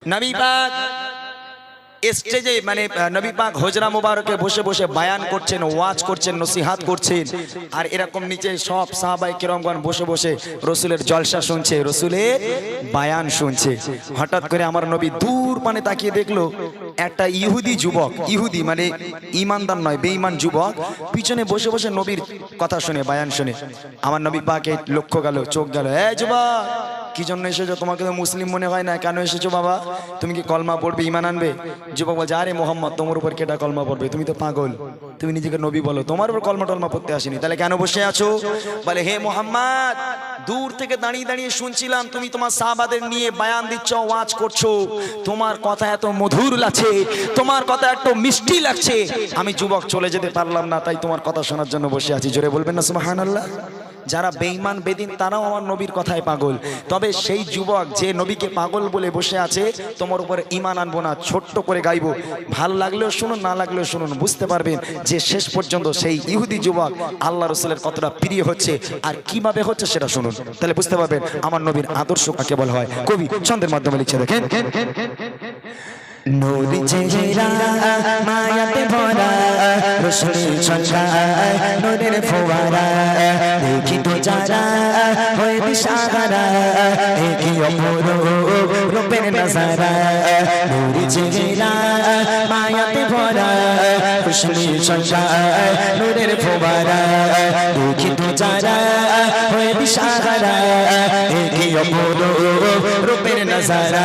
নবী পাক স্টেজে মানে নবী পাক হুজরা মুবারকে বসে বসে বায়ান করছেন, ওয়াজ করছেন, নসিহাত করছেন। আর এরকম নিচে সব সাহাবায়ে কেরামগণ বসে বসে রসুলের জলসা শুনছে, রসুলের বায়ান শুনছে। হঠাৎ করে আমার নবী দূর পানে তাকিয়ে দেখলো একটা ইহুদি যুবক, ইহুদি মানে ইমানদার নয়, বেঈমান যুবক পিছনে বসে বসে নবীর কথা শুনে, বায়ান শুনে। আমার নবী পাকে লক্ষ্য গেল, চোখ গেল, এই যুবক কি জন্য এসেছো? তোমাকে তো মুসলিম মনে হয় না, কেন এসেছো বাবা? তুমি কি কলমা পড়বে, ঈমান আনবে? যুবক বলছে, আরে মোহাম্মদ তোমার উপর কেটা কলমা পড়বে? তুমি তো পাগল, তুমি নিজেকে নবী বলো, তোমার উপর কলমা টলমা পড়তে আসেনি, তাহলে কেন বসে আছো? বলে, হে মোহাম্মদ, দূর থেকে দাঁড়িয়ে দাঁড়িয়ে শুনছিলাম তুমি তোমার সাহাবাদের নিয়ে বায়ান দিচ্ছ, ওয়াজ করছো, তোমার কথা এত মধুর লাগছে, তোমার কথা এত মিষ্টি লাগছে, আমি যুবক চলে যেতে পারলাম না, তাই তোমার কথা শোনার জন্য বসে আছি। জোরে বলবেন না সুবহানাল্লাহ? যারা বেঈমান বেদিন তারাও আমার নবীর কথায় পাগল, তবে সেই যুবক যে নবীকে পাগল বলে বসে আছে, তোমার উপরে ঈমান আনবো না, ছোট্ট করে গাইবো, ভালো লাগলেও শুনুন, না লাগলেও শুনুন, বুঝতে পারবেন যে শেষ পর্যন্ত সেই ইহুদি যুবক আল্লাহ রসুলের কতটা প্রিয় হচ্ছে আর কিভাবে হচ্ছে সেটা শুনুন, তাহলে বুঝতে পারবেন আমার নবীর আদর্শ কাকে বলা হয়। কবি ছন্দের মাধ্যমে লিখছে, দেখেন, নূর চেহারা মায়াতে ভরা, রোশনি ছলকায় নূরের ফোয়ারা, দেখি তো যারা হয়ে দিশাহারা, একই অপরূপ রূপের নজারা। নূর চেহারা মায়াতে ভরা, রোশনি ছলকায় নূরের ফোয়ারা, দেখি তো যারা হয়ে দিশাহারা, একই অপরূপ রূপের নজারা।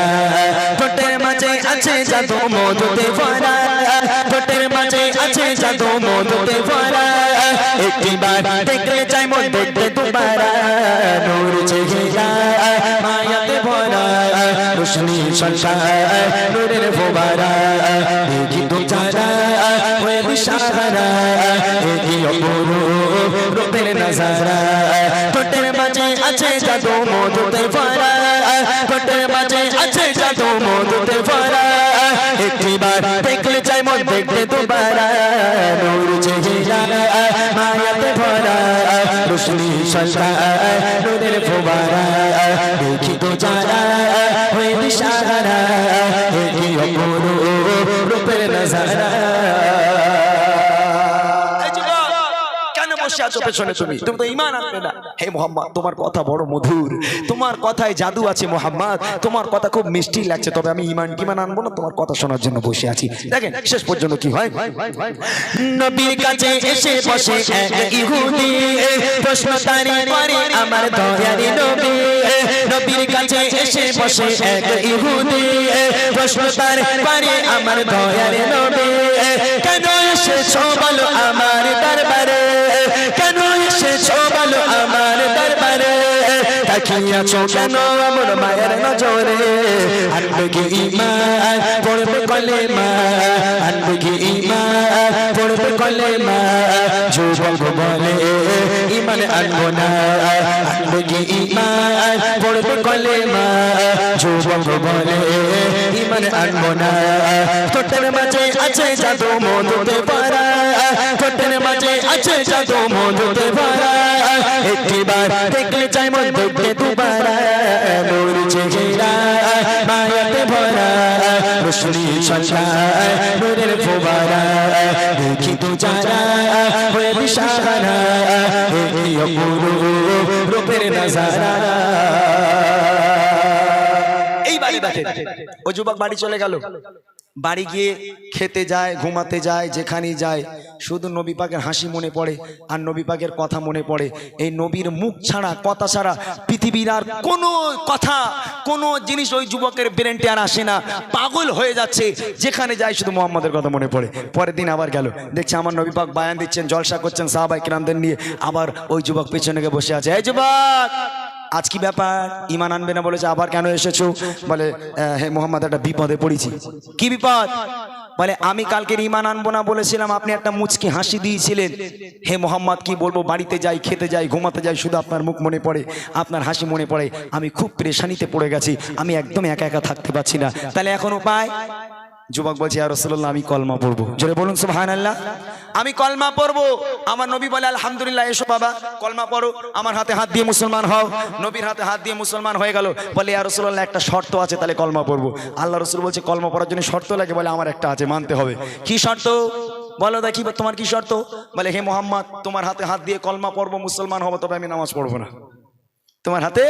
ঠোঁটের মাঝে আছে জাদু মধুতে ভরা, ঠোঁটের মাঝে আছে জাদু মধুতে ভরা, একটিবার দেখলে চাই মন দেখতে দুবারা। নূর চেহারা মায়াতে ভরা, রোশনি ছলকায় নূরের ফোয়ারা, দেখি তো যারা হয়ে দিশাহারা, একই অপরূপ রূপের নজারা। ঠোঁটের মাঝে আছে জাদু মধুতে ভরা, ঠোঁটের মাঝে আছে জাদু মধুতে ভরা, একটিবার দেখলে চাই মন দেখতে দুবারা। নূর চেহারা মায়াতে ভরা, রোশনি ছলকায় নূরের ফোয়ারা, দেখি তো যারা হয়ে দিশাহারা, একই অপরূপ রূপের নজারা। পেছনে তুমি তো ঈমান আনবে না। হে মুহাম্মদ, তোমার কথা বড় মধুর, তোমার কথায় জাদু আছে মুহাম্মদ, তোমার কথা খুব মিষ্টি লাগছে, তবে আমি ঈমান আনবো না, তোমার কথা শোনার জন্য বসে আছি। দেখেন শেষ পর্যন্ত কি হয়। নবীর কাছে এসে বসে এক ইহুদি, প্রশ্ন তারি করে আমার দয়ারি নবী। নবীর কাছে এসে বসে এক ইহুদি, প্রশ্ন তারি করে আমার দয়ারি নবী। কেন এসেছো বলো আমার দরবারে, কেন এসেছো বলো আমার দরবারে, তাকিয়াছো কেন আমার মায়ের নজরে। আনবে কি ঈমান পড়বে কলেমা, আনবে কি ঈমান পড়বে কলেমা, যুবক বলে ঈমান আনবো না, আনবে কি ঈমান পড়বে কলেমা, যুবক বলে ঈমান আনবো না। ঠোঁটের মাঝে আছে জাদু মধুতে ভরা, ঠোঁটের মাঝে আছে জাদু মধুতে ভরা, একটিবার দেখলে চাই মন দেখতে দুবারা। নূর চেহারা মায়াতে ভরা, রোশনি ছলকায় নূরের ফোয়ারা, দেখি তো যারা হয়ে দিশাহারা, একই অপরূপ রূপের নজারা। এইবারে দেখেন ওই যুবক বাড়ি চলে গেল, বাড়ি গিয়ে খেতে যায়, ঘুমাতে যায়, যেখানেই যায় শুধু নবী পাকের হাসি মনে পড়ে আর নবী পাকের কথা মনে পড়ে। এই নবীর মুখ ছাড়া, কথা ছাড়া পৃথিবীর আর কোনো কথা, কোনো জিনিস ওই যুবকের ব্রেনটে আর আসে না, পাগল হয়ে যাচ্ছে, যেখানে যায় শুধু মুহাম্মদের কথা মনে পড়ে। পরের দিন আবার গেল, দেখছে আমার নবী পাক বায়ান দিচ্ছেন, জলসা করছেন সাহাবায়ে কেরামদের নিয়ে, আবার ওই যুবক পেছনে গিয়ে বসে আছে। এই যুবক, আজ কি ব্যাপার, ঈমান আনবে না বলেছে, আবার কেন এসেছো? বলে, হে মুহাম্মদ, একটা বিপদে পড়েছি। কি বিপদ? বলে, আমি কালকের ঈমান আনবো না বলেছিলাম, আপনি একটা মুচকি হাসি দিয়েছিলেন। হে মুহাম্মদ, কি বলবো, বাড়িতে যাই, খেতে যাই, ঘুমাতে যাই, শুধু আপনার মুখ মনে পড়ে, আপনার হাসি মনে পড়ে, আমি খুব পেরেশানিতে পড়ে গেছি, আমি একদম একা একা থাকতে পারছি না, তাহলে এখন উপায়? যুবক বলছে ইয়া রাসূলুল্লাহ আমি কলমা পড়বো। জোরে বলুন সুবহানাল্লাহ। আমি কলমা পড়বো। আমার নবী বলে আলহামদুলিল্লাহ, এসো বাবা কলমা পড়ো, আমার হাতে হাত দিয়ে মুসলমান হও। নবীর হাতে হাত দিয়ে মুসলমান হয়ে গেল। বলে ইয়া রাসূলুল্লাহ একটা শর্ত আছে, তাহলে কলমা পড়বো। আল্লাহ রাসূল বলছে কলমা পড়ার জন্য শর্ত লাগে? বলে আমার একটা আছে, মানতে হবে। কি শর্ত? বলো দেখি তোমার কি শর্ত? বলে হে মুহাম্মদ, তোমার হাতে হাত দিয়ে কলমা পড়বো, মুসলমান হবো, তবে আমি নামাজ পড়বো না। তোমার হাতে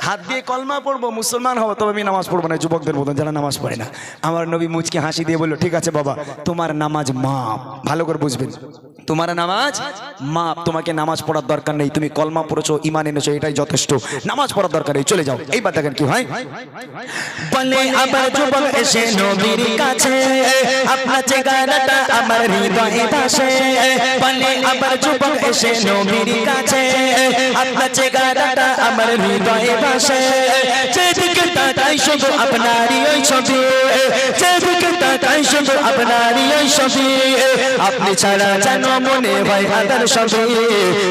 হাত দিয়ে কলমা পড়বো, মুসলমান হবো, তবে আমি নামাজ পড়বো না। যুবকদের মতন যারা নামাজ পড়ে না। আমার নবী মুচকে হাসি দিয়ে বললো ঠিক আছে বাবা, তোমার নামাজ মাপ। ভালো করে বুঝবেন, তোমার নামাজ মাপ, তোমাকে নামাজ পড়ার দরকার নেই। তুমি কলমা পড়েছো, ঈমান এনেছো, এটাই যথেষ্ট। নামাজ পড়ার দরকার নেই, চলে যাও। এইবার দেখেন কি হয়। বলে আবার যুবক এসে নবীর কাছে, আপনার চেহারাটা আমার হৃদয়ে ভাসে। বলে আবার যুবক এসে নবীর কাছে, আপনার চেহারাটা আমার হৃদয়ে ভাসে। যেদিকে তাকাই শুধু আপনারই ওই ছবি, যেদিকে তাকাই শুধু আপনারই ওই ছবি। আপনি ছাড়া যেন মনে হয় আদার সবই।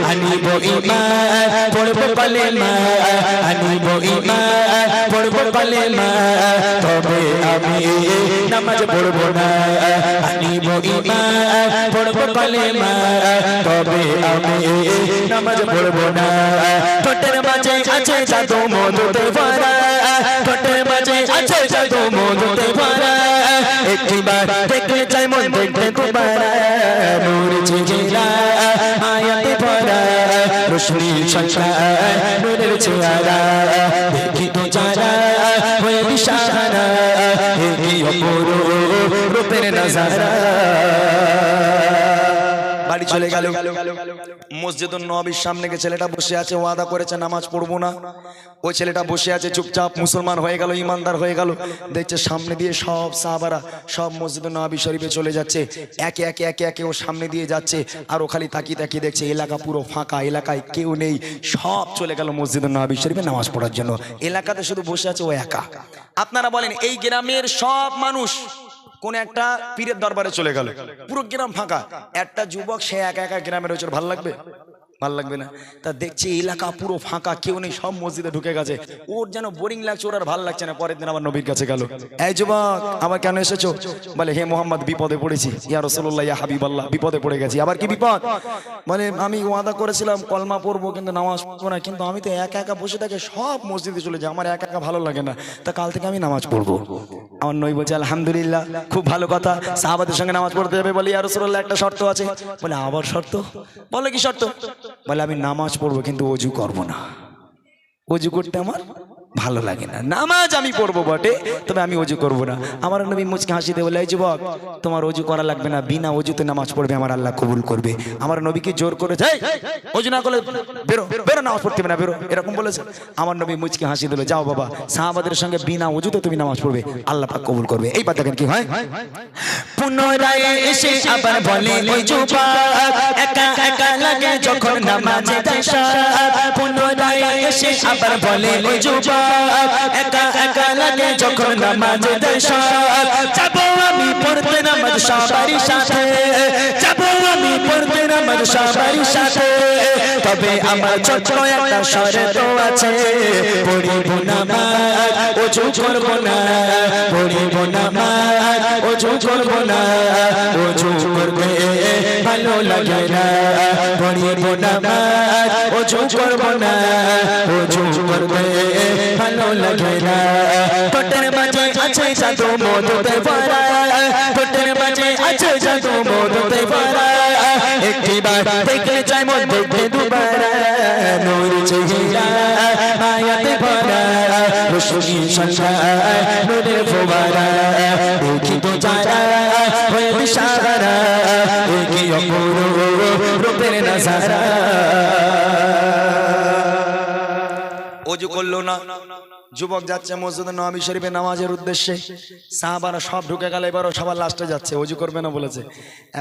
আনিব ঈমান পড়ব কালেমা, আনিব ঈমান পড়ব কালেমা, তবে আমি নামাজ পড়ব না। আনিব ঈমান পড়ব কালেমা, তবে আমি নামাজ পড়ব না। ঠোঁটের মাঝে আছে জাদু মধুতে ভরা, ঠোঁটের মাঝে আছে জাদু মধুতে ভরা। একটিবার দেখলে চাই মন দেখতে দুবারা। নূর চেহারা আয়াতে ভরা, রোশনি সঞ্চার নূরের চেহারা। দেখি তো যারা হয়ে দিশাহারা, দেখি অপরূপ রূপের নজারা। বাড়ি চলে গেল। মসজিদুন নববীর সামনে গিয়ে ছেলেটা বসে আছে, ওয়াদা করেছে নামাজ পড়বো না। ওই ছেলেটা বসে আছে চুপচাপ, মুসলমান হয়ে গেল, ইমানদার হয়ে গেল। দেখছে সামনে দিয়ে সব সাহাবারা সব মসজিদুন নববী শরীফে চলে যাচ্ছে। একে একে একে একে ও সামনে দিয়ে যাচ্ছে, আর ও খালি তাকিয়ে তাকিয়ে দেখছে এলাকা পুরো ফাঁকা, এলাকায় কেউ নেই। সব চলে গেল মসজিদুন নববী শরীফে নামাজ পড়ার জন্য। এলাকাতে শুধু বসে আছে ও একা। আপনারা বলেন এই গ্রামের সব মানুষ কোন একটা পীরের দরবারে চলে গেল, পুরো গ্রাম ফাঁকা, একটা যুবক সে একা একা গ্রামে রয়েছে, ভালো লাগবে? ভাল লাগবে না। তা দেখছি এলাকা পুরো ফাঁকা, কেউ নেই, সব মসজিদে ঢুকে গেছে। ওর যেন বোরিং লাগছে, ওর আর ভাল লাগছে না। পরের দিন আবার নবীর কাছে গেল, এই যুবক আবার কেন এসেছো? বলে হে মোহাম্মদ বিপদে পড়েছি। ইয়া রাসূলুল্লাহ ইয়া হাবিবাল্লাহ, বিপদে পড়ে গেছি। আবার কি বিপদ? বলে আমি ওয়াদা করেছিলাম কলমা পড়বো কিন্তু নামাজ পড়বো না, কিন্তু আমি তো একা একা বসে থাকি, সব মসজিদে চলে যায়, আমার একা একা ভালো লাগে না, তা কাল থেকে আমি নামাজ পড়বো। আমার নবী বলছে আলহামদুলিল্লাহ, খুব ভালো কথা, সাহাবাদের সঙ্গে নামাজ পড়তে যাবে। বলে ইয়া রাসূলুল্লাহ একটা শর্ত আছে। বলে আবার শর্ত? বলে কি শর্ত? বলে আমি নামাজ পড়বো কিন্তু অজু করবো না, অজু করতে আমার ভালো লাগে না। নামাজ আমি পড়বো বটে, তবে আমি অজু করবো না। আমার নবী মুচকে হাসি দিয়ে বলে এই যুবক তোমার অজু করা লাগবে না, বিনা অজুতে নামাজ পড়বে, আমার আল্লাহ কবুল করবে। আমার নবীকে জোর করে যাই অজু না করলে বেরো বেরো, নামাজ পড়তে হবে না, বেরো, এরকম বলেছে। আমার নবী মুচকে হাসি দিল, যাও বাবা সাহাবাদের সঙ্গে বিনা অজুতে তুমি নামাজ পড়বে, আল্লাহ পাক কবুল করবে। এইবার দেখেন কি হয়। পুনরায় এসে আবার বলে ওই যুবক, একা একা লাগে যখন নামাজে যায় সাত। পুনরায় এসে আবার বলে ওই যুবক, একা একা লাগে যখন নামাজে যায় সাত। যাবো আমি পড়তে নামাজ সবারই সাথে, যাবো আমি পড়তে নামাজ সবারই সাথে, তবে আমার ছোট্ট একটা শর্ত আছে। পড়িব নামাজ অজু করবো না, পড়িব নামাজ অজু করবো না, অজু করবে ভালো লাগে না। পড়িব নামাজ অজু করবো না, অজু করবে ভালো লাগে না। ঠোঁটের মাঝে আছে জাদু মধুতে ভরা, ঠোঁটের মাঝে আছে জাদু মধুতে ভরা। একটিবার দেখলে চাই মন দেখতে দুবারা। নূর চেহারা আয়াতে ভরা, রোশনি সঞ্চার নূরের ফোয়ারা। দেখি তো যারা হয়ে দিশাহারা, দেখি অপরূপ রূপের নজারা। অজু করলো না, যুবক যাচ্ছে মসজিদে নববী শরীফে নামাজের উদ্দেশ্যে। সাহাবারা সব ঢুকে গেল, এবারও সবার লাস্টে যাচ্ছে, অজু করবে না বলেছে।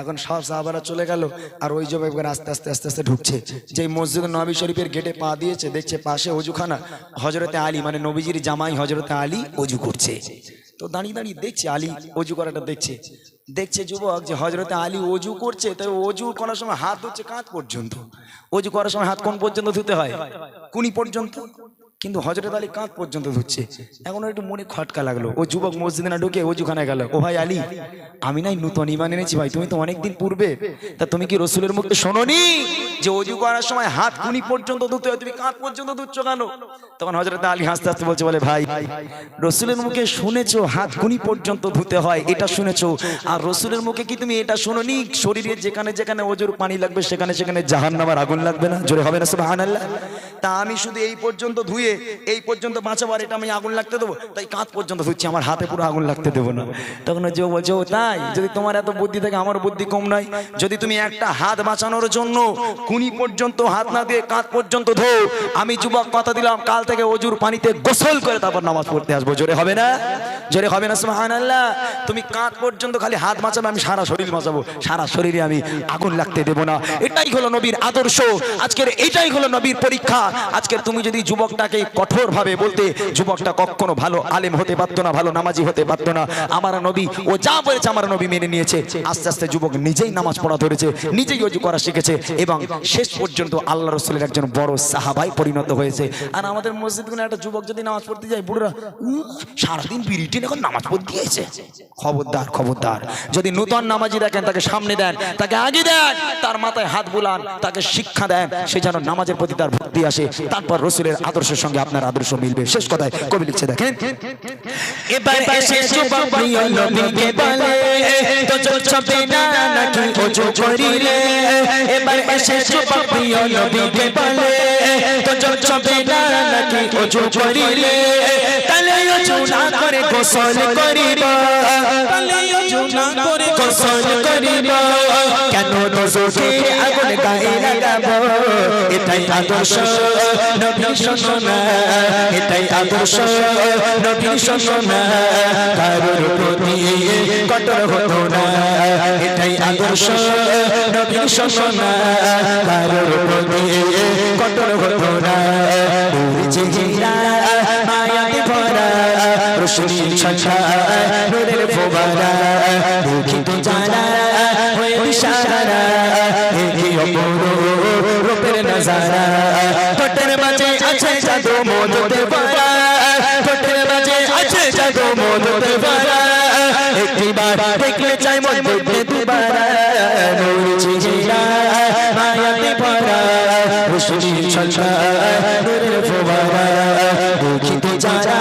এখন সব সাহাবারা চলে গেল, আর ওই যুবক এবার আস্তে আস্তে আস্তে আস্তে ঢুকছে। যে মসজিদে নববী শরীফের গেটে পা দিয়েছে, দেখছে পাশে অজুখানা, হযরতে আলী মানে নবীজির জামাই হযরতে আলী অজু করছে। তো দাঁড়িয়ে দাঁড়িয়ে দেখছে আলী অজু করাটা, দেখছে যুবক যে হযরতে আলী অজু করছে। তাই অজু করার সময় হাত ধুচ্ছে কাঁধ পর্যন্ত। অজু করার সময় হাত কোন পর্যন্ত ধুতে হয়? কুনি পর্যন্ত। কিন্তু হযরত আলী কাঁধ পর্যন্ত ধুচ্ছে। এখন ওর একটু মনে খটকা লাগলো, ও যুবক মসজিদে না ঢুকে ওযুখানে গেল। ও ভাই আলী, আমি নাই নতুন ঈমান এনেছি ভাই, তুমি তো অনেকদিন পূর্বে, তা তুমি কি রসুলের মুখে শোনোনি যে ওযু করার সময় হাত কুনি পর্যন্ত ধুতে হয়, তুমি কাঁধ পর্যন্ত ধুচ্ছ কেন? তখন হযরত আলী হাসতে হাসতে বলছে, বলে ভাই রসুলের মুখে শুনেছো হাত কুনি পর্যন্ত ধুতে হয়, এটা শুনেছো, আর রসুলের মুখে কি তুমি এটা শোনোনি শরীরে যেখানে যেখানে ওযুর পানি লাগবে সেখানে সেখানে জাহান্নামের আগুন লাগবে না? জোরে হবে না সুবহানাল্লাহ? তা আমি শুধু এই পর্যন্ত ধুয়ে এই পর্যন্ত বাঁচাবার, এটা আমি আগুন লাগতে দেবো, তাই কাঁধ পর্যন্ত ধুচ্ছি, আমার হাতে পুরো আগুন লাগতে দেবো না। তখন যে বলছে, ও তাই? যদি তোমার এত বুদ্ধি থাকে আমার বুদ্ধি কম নাই। যদি তুমি একটা হাত বাঁচানোর জন্য কুনি পর্যন্ত হাত না দিয়ে কাঁধ পর্যন্ত ধো, আমি যুবক কথা দিলাম কাল থেকে ওযুর পানিতে গোসল করে তারপর নামাজ পড়তে আসবো। জোরে হবে না? জোরে হবে না সুবহানাল্লাহ? তুমি কাঁধ পর্যন্ত খালি হাত বাঁচাবে, আমি সারা শরীর বাঁচাবো, সারা শরীরে আমি আগুন লাগতে দেবো না। এটাই হলো নবীর আদর্শ, আজকের এটাই হলো নবীর পরীক্ষা। আজকের তুমি যদি যুবকটাকে কঠোর ভাবে বলতে, যুবকটা কখনো ভালো আলেম হতে পারতো না, ভালো নামাজি হতে পারতো না। আমার নবী ও যা বলেছে আমার নবী মেনে নিয়েছে। আস্তে আস্তে যুবক নিজেই নামাজ পড়া ধরেছে, নিজেই ওযু করা শিখেছে এবং শেষ পর্যন্ত আল্লাহ রাসূলের একজন বড় সাহাবায় পরিণত হয়েছে। আর আমাদের মসজিদগুলো একটা যুবক যদি নামাজ পড়তে যায়, বুড়োরা সারাদিন বিড়িটি এখন নামাজ পড়তে গিয়েছে। খবরদার, খবরদার, যদি নূতন নামাজি দেখেন তাকে সামনে দেন, তাকে আগে দেন, তার মাথায় হাত বুলান, তাকে শিক্ষা দেন, সে যেন নামাজের প্রতি তার ভক্তি আসে। তারপর রসুলের আদর্শের সঙ্গে আপনার আদর্শ মিলবে। শেষ কথায় কবি লিখছে, দেখেন, এবার এসে যুবক প্রিয় নবীকে বলে, তো চলবে না নাকি ওযু করিলে? এবার এসে যুবক প্রিয় নবীকে বলে, তো চলবে না নাকি ওযু করিলে? তাহলে ওযু না করে গোসল করিব, তাহলে ওযু না করে গোসল করিব, কেন দোজখে আগুন গায়ে লাগাবো? এটাই আদর্শ নবী শোনো না, এটাই আদর্শ নবী শোনো না, কারোর প্রতি কঠোর হতো না। এটাই আদর্শ নবী শোনো না, কারোর প্রতি কঠোর হতো না। চেহারা মায়াতে ভরা, রোশনি ছটা নূরের ফোয়ারা, দুঃখিত যারা হয়ে ইশারা, একি অপরূপ রূপের নজারা। ঠোঁটের মাঝে আছে জাদু মধুতে ভরা, ঠোঁটের মাঝে আছে জাদু মধুতে ভরা, একটিবার দেখলে চাই মন দেখতে দুবার। নূর চেহারা মায়াতে ভরা, রোশনি ছটা নূরের ফোয়ারা, দুঃখিত যারা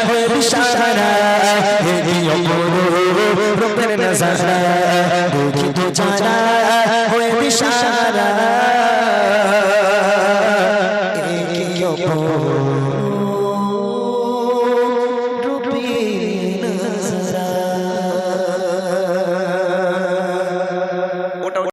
হয়ে ইশারা, একি অপরূপ রূপের নজারা, দুঃখিত যারা হয়ে ইশারা।